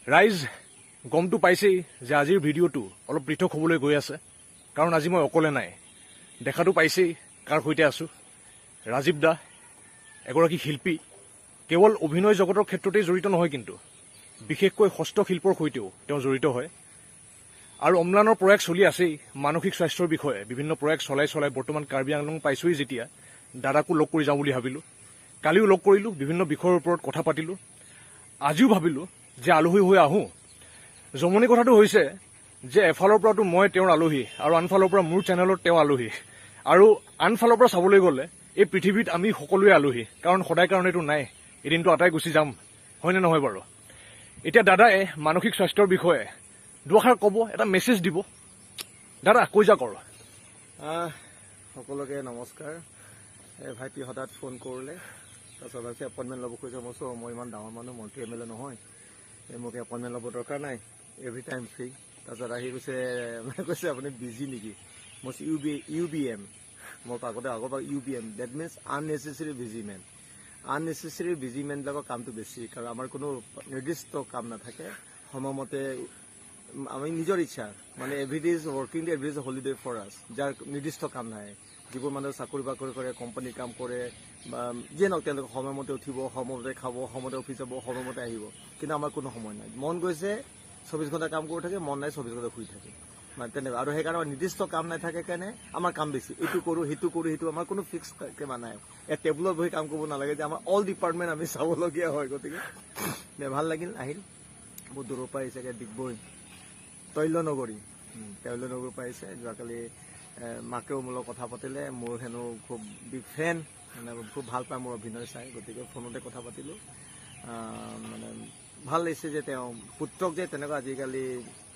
ৰাইজ গমটো পাইছেই যে আজিৰ ভিডিঅ'টো অলপ পৃথক হ'বলৈ গৈ আছে, কাৰণ আজি মই অকলে নাই। দেখাটো পাইছেই কাৰ সৈতে আছোঁ। ৰাজীৱ দা এগৰাকী শিল্পী, কেৱল অভিনয় জগতৰ ক্ষেত্ৰতেই জড়িত নহয়, কিন্তু বিশেষকৈ হস্তশিল্পৰ সৈতেও তেওঁ জড়িত হয়। আৰু অম্লানৰ প্ৰয়াস চলি আছেই মানসিক স্বাস্থ্যৰ বিষয়ে বিভিন্ন প্ৰয়াস চলাই বৰ্তমান কাৰ্বি আংলং পাইছোঁৱেই। যেতিয়া দাদাকো লগ কৰি যাওঁ বুলি ভাবিলোঁ, কালিও লগ কৰিলোঁ, বিভিন্ন বিষয়ৰ ওপৰত কথা পাতিলোঁ। আজিও ভাবিলোঁ যে আলহী হৈ আহোঁ। জমনি কথাটো হৈছে যে এফালৰ পৰাতো মই তেওঁৰ আলহী আৰু আনফালৰ পৰা মোৰ চেনেলত তেওঁ আলহী, আৰু আনফালৰ পৰা চাবলৈ গ'লে এই পৃথিৱীত আমি সকলোৱে আলহী, কাৰণ সদায় কাৰণেতো নাই, এদিনটো আটাই গুচি যাম, হয়নে নহয় বাৰু? এতিয়া দাদাই মানসিক স্বাস্থ্যৰ বিষয়ে দুআষাৰ ক'ব, এটা মেছেজ দিব। দাদা কৈ যাওক আৰু। সকলোকে নমস্কাৰ। ভাইটি হঠাৎ ফোন কৰিলে, তাৰপিছত ভাবিছে এপইণ্টমেণ্ট ল'ব খুজিছে। মই ইমান ডাঙৰ মানুহ, মন্ত্ৰী MLA নহয়, মোক এপইণ্টমেণ্ট ল'ব দৰকাৰ নাই, এভৰি টাইম ফ্ৰী। তাৰপিছত আহি কৈছে আপুনি বিজি নেকি? মই UBM, মোৰ আগৰ UBM, that means unnecessary busy men. Unnecessary busy মেনবিলাকৰ কামটো বেছি, কাৰণ আমাৰ কোনো নিৰ্দিষ্ট কাম নাথাকে। সময়মতে আমি নিজৰ ইচ্ছা, মানে everyday is working day, every is holiday for us, যাৰ নিৰ্দিষ্ট কাম নাই। যিবোৰ মানুহে চাকৰি বাকৰি কৰে, কোম্পানীৰ কাম কৰে, বা যিয়ে নহওক, তেওঁলোকে সময়মতে উঠিব, সময়মতে খাব, সময়মতে অফিচ যাব, সময়মতে আহিব। কিন্তু আমাৰ কোনো সময় নাই। মন গৈছে 24 ঘণ্টা কাম কৰি থাকে, মন নাই 24 ঘণ্টা শুই থাকে, মানে তেনেকুৱা। আৰু সেইকাৰণে আমাৰ নিৰ্দিষ্ট কাম নাথাকে কাৰণে আমাৰ কাম বেছি। এইটো কৰোঁ, সেইটো আমাৰ কোনো ফিক্স কিবা নাই। টেবুলত বহি কাম কৰিব নালাগে যে আমাৰ অল ডিপাৰ্টমেণ্ট আমি চাবলগীয়া হয়। গতিকে ভাল লাগিল, আহিল। বহুত দূৰৰ পৰা আহিছে, ডিগবৈ তৈলনগৰী পৰা আহিছে। যোৱাকালি মাকেও মোৰ লগত কথা পাতিলে, মোৰ হেনো খুব বিগ ফেন, মানে খুব ভাল পায় মোৰ অভিনয় চাই। গতিকে ফোনতে কথা পাতিলোঁ। মানে ভাল লাগিছে যে তেওঁ পুত্ৰক যে তেনেকুৱা আজিকালি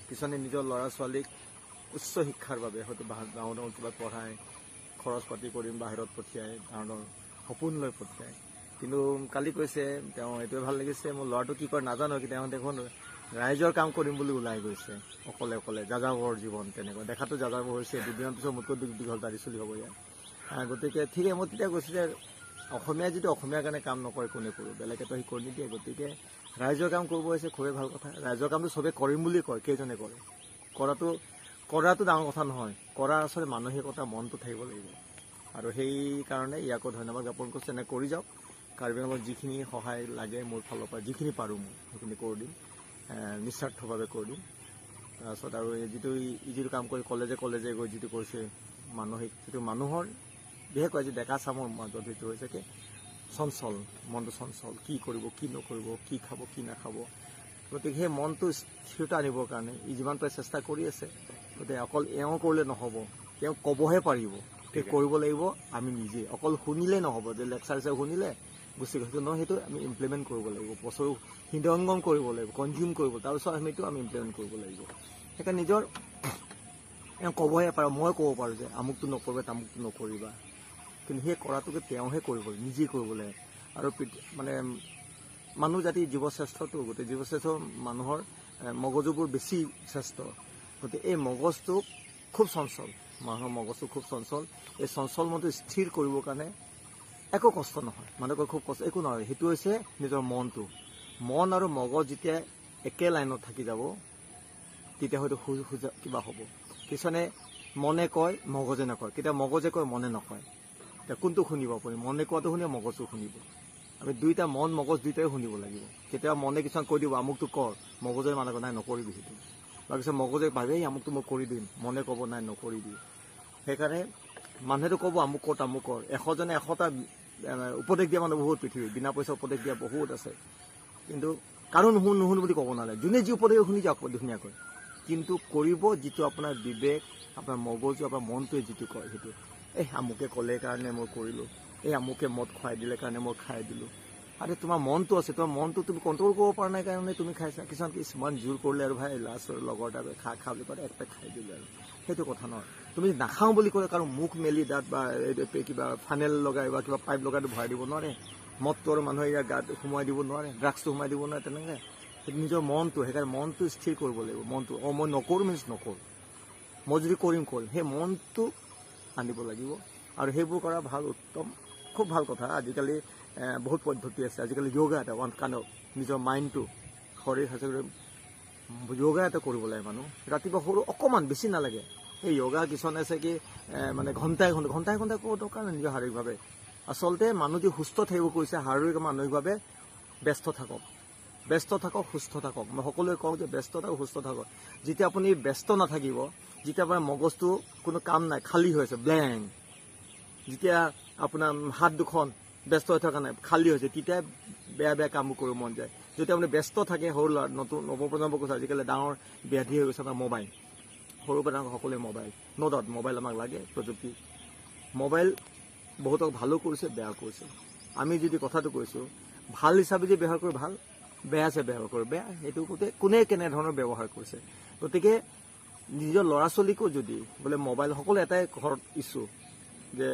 কিছুমানে নিজৰ ল'ৰা ছোৱালীক উচ্চ শিক্ষাৰ বাবে হয়তো ডাঙৰ কিবা পঢ়ায়, খৰচ পাতি কৰিম বাহিৰত পঠিয়াই, ডাঙৰ সপোন লৈ পঠিয়ায়। কিন্তু কালি কৈছে তেওঁ, এইটোৱে ভাল লাগিছে, মোৰ ল'ৰাটো কি কৰে নাজানো, কিন্তু তেওঁ দেখোন ৰাইজৰ কাম কৰিম বুলি ওলাই গৈছে অকলে যাযাবৰ জীৱন। তেনেকুৱা দেখাটো যাযাবৰ হৈছে। দুদিনৰ পিছত মোতকৈ দীঘল দাঢ়ি চলি হ'ব ইয়াত। গতিকে ঠিকে, মই তেতিয়া কৈছোঁ যে অসমীয়া যিটো অসমীয়াৰ কাৰণে কাম নকৰে কোনে কৰোঁ, বেলেগেতো সি কৰি নিদিয়ে। গতিকে ৰাইজৰ কাম কৰিব হৈছে, খুবেই ভাল কথা। ৰাইজৰ কামটো চবেই কৰিম বুলি কয়, কেইজনে কৰে? কৰাটো ডাঙৰ কথা নহয়, কৰাৰ আচলতে মানসিকতা, মনটো থাকিব লাগিব। আৰু সেইকাৰণে ইয়াকো ধন্যবাদ জ্ঞাপন কৰিছোঁ। এনে কৰি যাওক। কাৰ্বি আংলঙত যিখিনি সহায় লাগে মোৰ ফালৰ পৰা, যিখিনি পাৰোঁ মই সেইখিনি কৰি দিম, নিস্বাৰ্থভাৱে কৰি দিম। তাৰপিছত আৰু যিটো কাম কৰি কলেজে গৈ যিটো কৰিছে, মানসিক যিটো মানুহৰ বিশেষকৈ আজি ডেকা চামৰ মাজত যিটো হৈছে কি চঞ্চল, মনটো চঞ্চল, কি কৰিব কি নকৰিব, কি খাব কি নাখাব। গতিকে সেই মনটো স্থিৰতা আনিবৰ কাৰণে ই যিমান পাৰে চেষ্টা কৰি আছে। গতিকে অকল এওঁ কৰিলে নহ'ব, তেওঁ ক'বহে পাৰিব, কৰিব লাগিব আমি নিজে। অকল শুনিলেই নহ'ব যে লেকচাৰ শুনিলে গুচি গৈছে, নহয়, সেইটো আমি ইমপ্লিমেণ্ট কৰিব লাগিব, বছৰো হৃদয়ংগম কৰিব লাগিব, কনজিউম কৰিব, তাৰপিছত সেইটো আমি ইমপ্লিমেণ্ট কৰিব লাগিব। সেইকাৰণে নিজৰ এওঁ ক'বহে পাৰে, মই ক'ব পাৰোঁ যে আমুকটো নকৰিবা, তামুকটো নকৰিবা, কিন্তু সেই কৰাটোকে তেওঁহে কৰিব, নিজেই কৰিব লাগে। আৰু মানে মানুহ জাতি জীৱশ্ৰেষ্ঠটো, গতিকে জীৱশ্ৰেষ্ঠ মানুহৰ মগজুবোৰ বেছি শ্ৰেষ্ঠ। গতিকে এই মগজটো খুব চঞ্চল, মানুহৰ মগজটো খুব চঞ্চল। এই চঞ্চল মনটো স্থিৰ কৰিবৰ কাৰণে একো কষ্ট নহয়, মানুহৰ খুব কষ্ট একো নহয়। সেইটো হৈছে নিজৰ মনটো। মন আৰু মগজ যেতিয়া একে লাইনত থাকি যাব, তেতিয়া হয়তো কিবা হ'ব। কিছুমানে মনে কয় মগজে নকয়, কেতিয়াবা মগজে কয় মনে নকয়। এতিয়া কোনটো শুনিব আপুনি? মনে কোৱাটো শুনিব, মগজটো শুনিব। আমি দুইটা মন মগজ দুইটাই শুনিব লাগিব। কেতিয়াবা মনে কিছুমান কৈ দিব আমুকটো কৰ, মগজে মানে নাই নকৰিবি সেইটো। বা কিছুমান মগজে ভাবে আমুকটো মই কৰি দিম, মনে ক'ব নাই নকৰিবি। সেইকাৰণে মানুহেতো ক'ব আমুক কৰ তামুক কৰ। 100জনে 100টা উপদেশ দিয়া মানুহ বহুত পৃথিৱীত, বিনা পইচা উপদেশ দিয়া বহুত আছে। কিন্তু কাৰো নুশুনো বুলি ক'ব নালাগে, যোনে যি উপদেশ শুনি যাওক ধুনীয়াকৈ। কিন্তু কৰিব যিটো আপোনাৰ বিবেক, আপোনাৰ মগজু, আপোনাৰ মনটোৱে যিটো কয় সেইটো। আমুকে ক'লে কাৰণে মই কৰিলোঁ, আমুকে মদ খুৱাই দিলে কাৰণে মই খাই দিলোঁ। আৰে তোমাৰ মনটো আছে, তোমাৰ মনটো তুমি কণ্ট্ৰল কৰিব পৰা নাই কাৰণে তুমি খাইছা। কিছুমান জোৰ কৰিলে আৰু ভাই লাষ্টৰ লগৰ এটা খা বুলি কয়, একটা খাই দিলে আৰু সেইটো কথা নহয়। তুমি নাখাওঁ বুলি ক'লে কাৰণ মুখ মেলি দাঁত বা কিবা ফানেল লগাই বা কিবা পাইপ লগাইটো ভৰাই দিব নোৱাৰে। মদটো আৰু মানুহে ইয়াৰ গাত সোমোৱাই দিব নোৱাৰে, ড্ৰাগছটো সোমাই দিব নোৱাৰে, তেনেকৈ সেইটো নিজৰ মনটো। সেইকাৰণে মনটো স্থিৰ কৰিব লাগিব। মনটো মই নকৰোঁ মিনছ নকৰোঁ, মই যদি কৰিম সেই মনটো আনিব লাগিব। আৰু সেইবোৰ কৰা ভাল, উত্তম, খুব ভাল কথা। আজিকালি বহুত পদ্ধতি আছে। আজিকালি য়োগা এটা ওৱান কাইণ্ড অফ নিজৰ মাইণ্ডটো, শৰীৰ য়োগা এটা কৰিব লাগে মানুহ ৰাতিপুৱা সৰু অকণমান বেছি নালাগে এই য়োগা কিছুমানে আছে কি মানে ঘণ্টাই ঘণ্টাই ক'ব দৰকাৰ নাই নিজৰ শাৰীৰিকভাৱে আচলতে মানুহ যি সুস্থ থাকিব কৈছে শাৰীৰিক মানসিকভাৱে ব্যস্ত থাকক সুস্থ থাকক মই সকলোৱে কওঁ যে ব্যস্ত থাকক সুস্থ থাকক যেতিয়া আপুনি ব্যস্ত নাথাকিব যেতিয়া আপোনাৰ মগজটো কোনো কাম নাই খালী হৈ আছে ব্লেংক যেতিয়া আপোনাৰ হাত দুখন ব্যস্ত হৈ থকা নাই খালী হৈছে তেতিয়া বেয়া কামবোৰ কৰিব মন যায় যেতিয়া আপুনি ব্যস্ত থাকে সৰু নতুন নৱপ্ৰজন্মৰ কৈছে আজিকালি ডাঙৰ ব্যাধি হৈ গৈছে আপোনাৰ মোবাইল সৰু পৰা ডাঙৰ সকলোৱে মোবাইল ন' ডাউট মোবাইল আমাক লাগে প্ৰযুক্তি মোবাইল বহুতক ভালো কৰিছে বেয়া কৰিছে আমি যদি কথাটো কৈছোঁ ভাল হিচাপে যদি ব্যৱহাৰ কৰি ভাল বেয়া হিচাপে ব্যৱহাৰ কৰে বেয়া সেইটো কোনে কেনেধৰণৰ ব্যৱহাৰ কৰিছে গতিকে নিজৰ ল'ৰা ছোৱালীকো যদি বোলে মোবাইল সকলো এটাই ঘৰত ইছ্যু যে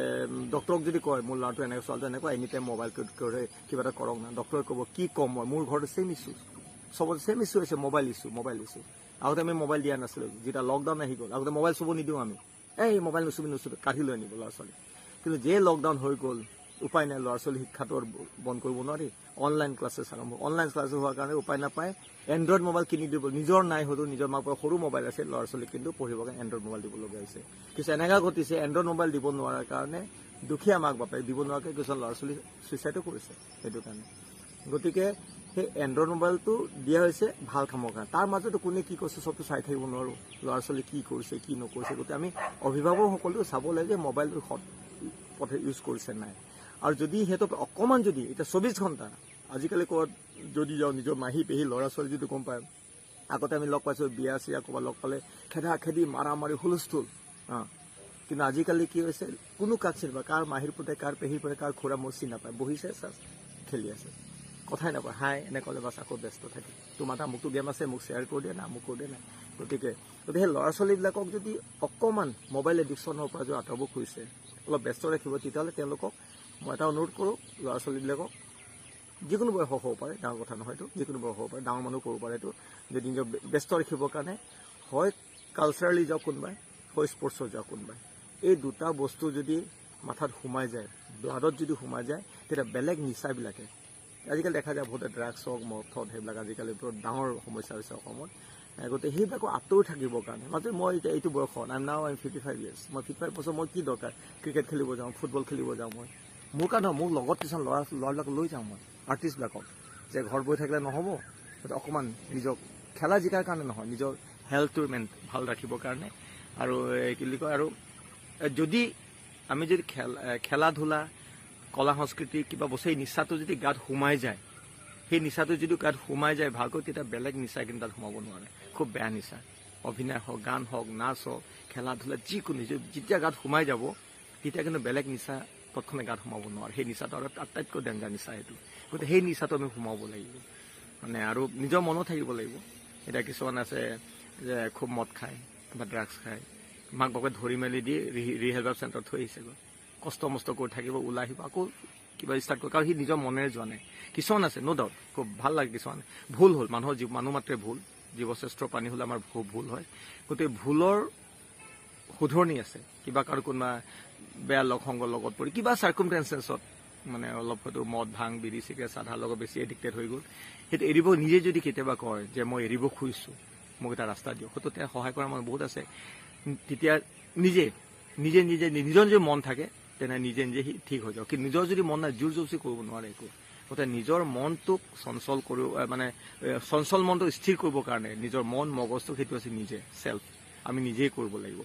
ডক্টৰক যদি কয় মোৰ ল'ৰাটো এনেকৈ ছোৱালীটো এনেকুৱা এনি টাইম মোবাইল কৰে কিবা এটা কৰক না ডক্টৰে ক'ব কি ক'ম মই মোৰ ঘৰত ছেম ইছ্যু চবতে ছেম ইছ্যু হৈছে মোবাইল ইছ্যু আগতে আমি মোবাইল দিয়া নাছিলোঁ যেতিয়া লকডাউন আহি গ'ল আগতে মোবাইল চুব নিদিওঁ আমি এই মোবাইল নুচুবি কাঢ়ি লৈ আনিব ল'ৰা ছোৱালী কিন্তু যে লকডাউন হৈ গ'ল উপায় নাই ল'ৰা ছোৱালী শিক্ষাটো বন্ধ কৰিব নোৱাৰি অনলাইন ক্লাছেছ আৰম্ভ অনলাইন ক্লাছেছ হোৱাৰ কাৰণে উপায় নাপায় এণ্ড্ৰইড মোবাইল কিনি দিব নিজৰ নাই হয়তো নিজৰ মাকৰ সৰু মোবাইল আছে ল'ৰা ছোৱালীক কিন্তু পঢ়িবৰ কাৰণে এণ্ড্ৰইড মোবাইল দিবলগীয়া হৈছে কিছু এনেকুৱা ঘটিছে এণ্ড্ৰইড মোবাইল দিব নোৱাৰাৰ কাৰণে দুখীয়া মাক বাপেক দিব নোৱাৰাকৈ কিছুমান ল'ৰা ছোৱালী ছুইচাইডো কৰিছে সেইটো কাৰণে গতিকে সেই এণ্ড্ৰইড মোবাইলটো দিয়া হৈছে ভাল কামৰ কাৰণে তাৰ মাজতো কোনে কি কৰিছে চবটো চাই থাকিব নোৱাৰোঁ ল'ৰা ছোৱালী কি কৰিছে কি নকৰিছে গতিকে আমি অভিভাৱকসকলেও চাব লাগে যে মোবাইলটো সৎ পথে ইউজ কৰিছে নাই আৰু যদি সিহঁতক অকণমান যদি এতিয়া 24 ঘণ্টা আজিকালি ক'ৰবাত যদি যাওঁ নিজৰ মাহী পেহী ল'ৰা ছোৱালী যদি গম পায় আগতে আমি লগ পাইছোঁ বিয়া চিয়া ক'ৰবাত লগ পালে খেদি মাৰি হুলস্থুল কিন্তু আজিকালি কি হৈছে কোনো কাক চিনি নাপায় কাৰ মাহীৰ পুতেক কাৰ পেহীৰ পুতেক কাৰ খুৰা মোৰ চিনি নাপায় বহিছে খেলি আছে কথাই নাপায় হাই এনেকৈ ক'লে বাছ আকৌ ব্যস্ত থাকে তোমাৰ এটা মোকতো গেম আছে মোক শ্বেয়াৰ কৰি দিয়া না মোক কৰি দিয়া নাই গতিকে সেই ল'ৰা ছোৱালীবিলাকক যদি অকণমান মোবাইল এডিকশ্যনৰ পৰা যদি আঁতৰাব খুজিছে অলপ ব্যস্ত ৰাখিব তেতিয়াহ'লে তেওঁলোকক মই এটা অনুৰোধ কৰোঁ ল'ৰা ছোৱালীবিলাকক যিকোনো বয়স হ'ব পাৰে ডাঙৰ কথা নহয়তো যিকোনো বয়স হ'ব পাৰে ডাঙৰ মানুহ কৰিব পাৰে এইটো যদি নিজৰ ব্যস্ত ৰাখিবৰ কাৰণে হয় কালচাৰেলি যাওক কোনোবাই হয় স্পৰ্টছত যাওক কোনোবাই এই দুটা বস্তু যদি মাথাত সোমাই যায় ব্লাডত যদি সোমাই যায় তেতিয়া বেলেগ নিচাবিলাকে আজিকালি দেখা যায় বহুতে ড্ৰাগছ হওক মদ সেইবিলাক আজিকালি বৰ ডাঙৰ সমস্যা হৈছে অসমত গতিকে সেইবিলাকো আঁতৰি থাকিবৰ কাৰণে মাজে মই এতিয়া এইটো বয়সত আই নাও 55 years মই 55 বছৰ মই কি দৰকাৰ ক্ৰিকেট খেলিব যাওঁ ফুটবল খেলিব যাওঁ মই মোৰ কাৰণে মোৰ লগত কিছুমান ল'ৰাবিলাক লৈ যাওঁ মই আৰ্টিষ্টবিলাকক যে ঘৰত বহি থাকিলে নহ'ব অকণমান নিজক খেলা জিকাৰ কাৰণে নহয় নিজৰ হেল্থটো ভাল ৰাখিবৰ কাৰণে আৰু কি বুলি কয় আৰু যদি আমি যদি খেলা ধূলা কলা সংস্কৃতি কিবা বস্তু এই নিচাটো যদি গাত সোমাই যায় সেই নিচাটো যদি গাত সোমাই যায় ভালকৈ তেতিয়া বেলেগ নিচা কিন্তু তাত সোমাব নোৱাৰে খুব বেয়া নিচা অভিনয় হওক গান হওক নাচ হওক খেলা ধূলা যিকোনো যেতিয়া গাত সোমাই যাব তেতিয়া কিন্তু বেলেগ নিচা তৎক্ষণে গাত সোমাব নোৱাৰে সেই নিচাটো আৰু আটাইতকৈ ডেঞ্জাৰ নিচা সেইটো গতিকে সেই নিচাটো আমি সোমাব লাগিব মানে আৰু নিজৰ মনো থাকিব লাগিব এতিয়া কিছুমান আছে যে খুব মদ খায় বা ড্ৰাগছ খায় মাক বাপেকে ধৰি মেলি দি ৰিহেলভ চেণ্টাৰত থৈ আহিছেগৈ কষ্ট মষ্ট কৰি থাকিব ওলাই আহিব আকৌ কিবা ষ্টাৰ্ট কৰিব কাৰণ সি নিজৰ মনেৰে যোৱা নাই কিছুমান আছে ন' ডাউট খুব ভাল লাগে কিছুমান ভুল হ'ল মানুহ মাত্ৰে ভুল জীৱশ্ৰেষ্ঠ প্ৰাণী হ'লে আমাৰ খুব ভুল হয় গতিকে ভুলৰ শুধৰণি আছে কিবা কাৰো কোনোবা বেয়া লগ সংগৰ লগত পৰি কিবা চাৰ্কুমষ্টেঞ্চেছত মানে অলপ হয়তো মদ ভাং বিড়ি চিগাৰেট চাধাৰ লগত বেছি এডিক্টেড হৈ গ'ল সেইটো এৰিব নিজে যদি কেতিয়াবা কয় যে মই এৰিব খুজিছোঁ মোক এটা ৰাস্তা দিয়ক হয়তো তেওঁ সহায় কৰা মানুহ বহুত আছে তেতিয়া নিজে নিজৰ যদি মন থাকে তেনে নিজে সি ঠিক হৈ যাব কিন্তু নিজৰ যদি মন নাই জোৰ জবৰদস্তি কৰিব নোৱাৰে একো গতিকে নিজৰ মনটোক চঞ্চল কৰিব মানে চঞ্চল মনটো স্থিৰ কৰিবৰ কাৰণে নিজৰ মন মগজটো সেইটো আছে নিজে চেল্ফ আমি নিজেই কৰিব লাগিব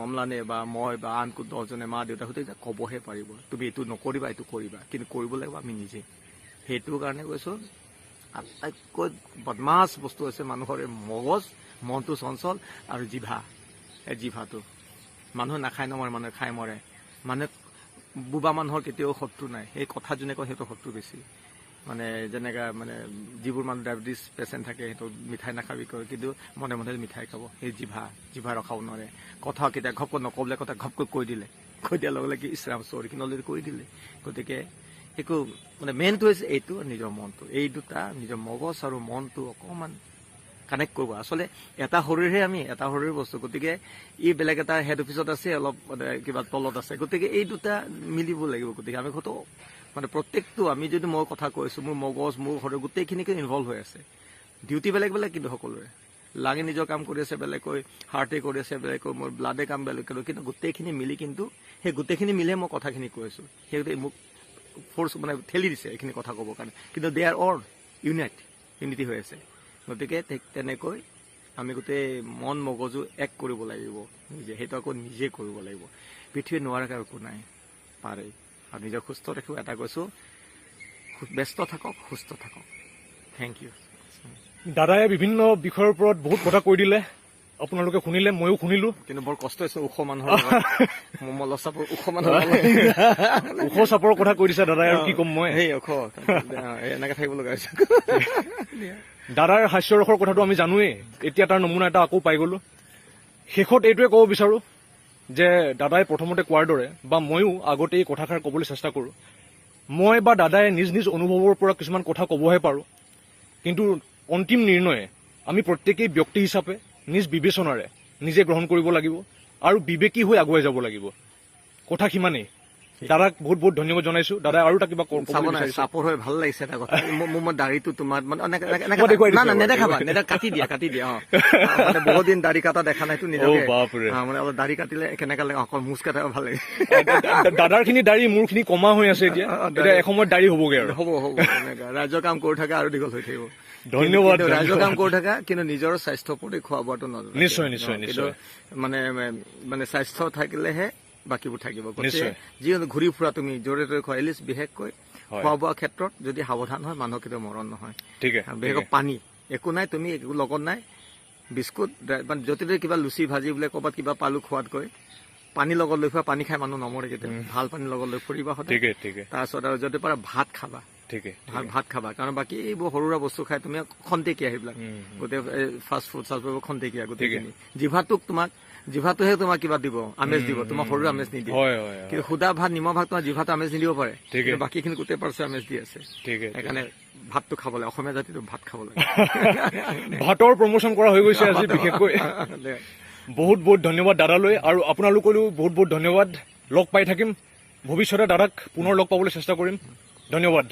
অমলানে বা মই বা আন 10জনে মা দেউতাহঁতে এতিয়া ক'বহে পাৰিব তুমি এইটো নকৰিবা এইটো কৰিবা কিন্তু কৰিব লাগিব আমি নিজে সেইটো কাৰণে কৈছোঁ আটাইতকৈ বদমাছ বস্তু হৈছে মানুহৰ মগজ মনটো চঞ্চল আৰু জিভাটো মানুহে নাখায় নমৰে মানুহে খাই মৰে মানে বুবা মানুহৰ কেতিয়াও শত্ৰু নাই সেই কথা যোনে কয় সিহঁতৰ শত্ৰু বেছি মানে যেনেকৈ মানে যিবোৰ মানুহ ডায়েবেটিছ পেচেণ্ট থাকে সেইটো মিঠাই নাখাবি কয় কিন্তু মনে মনে মিঠাই খাব সেই জিভা ৰখাব নোৱাৰে কথা কেতিয়া ঘপকৈ নক'বলৈ কথা ঘপকৈ কৈ দিয়াৰ লগে লগে ইছৰাম চৰি কিন্তু অলৰেডি কৈ দিলে গতিকে একো মানে মেইনটো হৈছে এইটো নিজৰ মনটো এই দুটা নিজৰ মগজ আৰু মনটো অকণমান কানেক্ট কৰিব আচলতে এটা শৰীৰহে আমি এটা শৰীৰৰ বস্তু গতিকে ই বেলেগ এটা হেড অফিচত আছে অলপ মানে কিবা তলত আছে গতিকে এই দুটা মিলিব লাগিব গতিকে আমি মানে প্ৰত্যেকটো আমি যদি মই কথা কৈছোঁ মোৰ মগজ মোৰ শৰীৰ গোটেইখিনিকে ইনভলভ হৈ আছে ডিউটি বেলেগ বেলেগ কিন্তু সকলোৰে লাঙে নিজৰ কাম কৰি আছে বেলেগকৈ হাৰ্টে কৰি আছে বেলেগকৈ মোৰ ব্লাডে কাম বেলেগ কৰি কিন্তু গোটেইখিনি মিলি কিন্তু সেই গোটেইখিনি মিলে মই কথাখিনি কৈ আছোঁ সেই মোক ফ'ৰ্চ মানে ঠেলি দিছে এইখিনি কথা ক'বৰ কাৰণে কিন্তু দে আৰ অল ইউনিটি হৈ আছে গতিকে তেনেকৈ আমি গোটেই মন মগজু এক কৰিব লাগিব নিজে সেইটো আকৌ নিজে কৰিব লাগিব পৃথিৱীত নোৱাৰাকৈ একো নাই পাৰে আৰু নিজক সুস্থ ৰাখিব এটা কৈছোঁ ব্যস্ত থাকক সুস্থ থাকক থেংক ইউ দাদাই বিভিন্ন বিষয়ৰ ওপৰত বহুত কথা কৈ দিলে আপোনালোকে শুনিলে ময়ো শুনিলো কিন্তু বৰ কষ্ট হৈছে ওখ মানুহৰ মলচাপৰ ওখ মানুহৰ ওখ চাপৰ কথা কৈ দিছে দাদাই আৰু কি ক'ম মই সেই ওখ এনেকে থাকিব লগা হৈছে দাদাৰ হাস্যৰসৰ কথাটো আমি জানোৱেই এতিয়া তাৰ নমুনা এটা আকৌ পাই গলো শেষত এইটোৱে ক'ব বিচাৰো যে দাদাই প্ৰথমতে কোৱাৰ দৰে বা ময়ো আগতে এই কথাষাৰ ক'বলৈ চেষ্টা কৰো মই বা দাদাই নিজ নিজ অনুভৱৰ পৰা কিছুমান কথা ক'বহে পাৰো কিন্তু অন্তিম নিৰ্ণয়ে আমি প্ৰত্যেকেই ব্যক্তি হিচাপে নিজ বিবেচনাৰে নিজে গ্ৰহণ কৰিব লাগিব আৰু বিবেকী হৈ আগুৱাই যাব লাগিব কথা সিমানেই দাদাক বহুত বহুত ধন্যবাদ জনাইছো দাদা আৰু এটা কিবা চাপৰ হৈ ভাল লাগিছে এটা কথা মোৰ দাড়িটো তোমাৰ নেদেখাবা কাটি দিয়া মানে বহুত দিন দাড়ি কাটা দেখা নাইতো নিজকে মানে অলপ দাড়ি কাটিলে কেনেকা লাগে অকল মুচ কাটা ভাল লাগে দাদাৰ খিনি দাড়ি মোৰ খিনি কমা হৈ আছে এতিয়া এসময়ত দাড়ি হ'বগে আৰু হ'ব ৰাজ্য কাম কৰি থকা আৰু দীঘল হৈ থাকিব ধন্যবাদ ৰাজ্য কাম কৰি থকা কিন্তু নিজৰ স্বাস্থ্যৰ প্ৰতি খোৱা বোৱাটো নজৰ নিশ্চয় নিশ্চয় নিশ্চয় মানে স্বাস্থ্য থাকিলেহে বাকীবোৰ থাকিব যি ঘূৰি ফুৰা তুমি য'ৰে ত'ৰে খোৱা এলিষ্ট বিশেষকৈ খোৱা বোৱাৰ ক্ষেত্ৰত যদি সাৱধান হয় মানুহৰ কেতিয়াও মৰণ নহয় বিশেষকৈ পানী একো নাই তুমি একো লগত নাই বিস্কুট য'তে ত'তে কিবা লুচি ভাজি বোলে ক'ৰবাত কিবা পালো খোৱাতকৈ পানী লগত লৈ ফুৰা পানী খাই মানুহ নমৰে কেতিয়াও ভাল পানী লগত লৈ ফুৰিবা সদায় তাৰপিছত আৰু যদি পাৰা ভাত খাবা ভাত খাবা কাৰণ বাকী এইবোৰ সৰু সুৰা বস্তু খাই তুমি খন্তেকীয়া সেইবিলাক গোটেই ফাষ্ট ফুড খন্তেকীয়া গোটেইখিনি জিভাটোহে তোমাক কিবা দিব আমেজ দিব তোমাৰ সৰু আমেজ নিদিয়ে কিন্তু সুদা ভাত নিমখ ভাত তোমাৰ জিভাটো আমেজ নিদিব পাৰে কিন্তু বাকীখিনি গোটেই পাৰ্চে আমেজ দি আছে সেইকাৰণে ভাতটো খাব লাগে অসমীয়া জাতিটো ভাত খাব লাগে ভাতৰ প্ৰমোচন কৰা হৈ গৈছে আজি বিশেষকৈ বহুত বহুত ধন্যবাদ দাদালৈ আৰু আপোনালোকলৈও বহুত বহুত ধন্যবাদ লগ পাই থাকিম ভৱিষ্যতে দাদাক পুনৰ লগ পাবলৈ চেষ্টা কৰিম ধন্যবাদ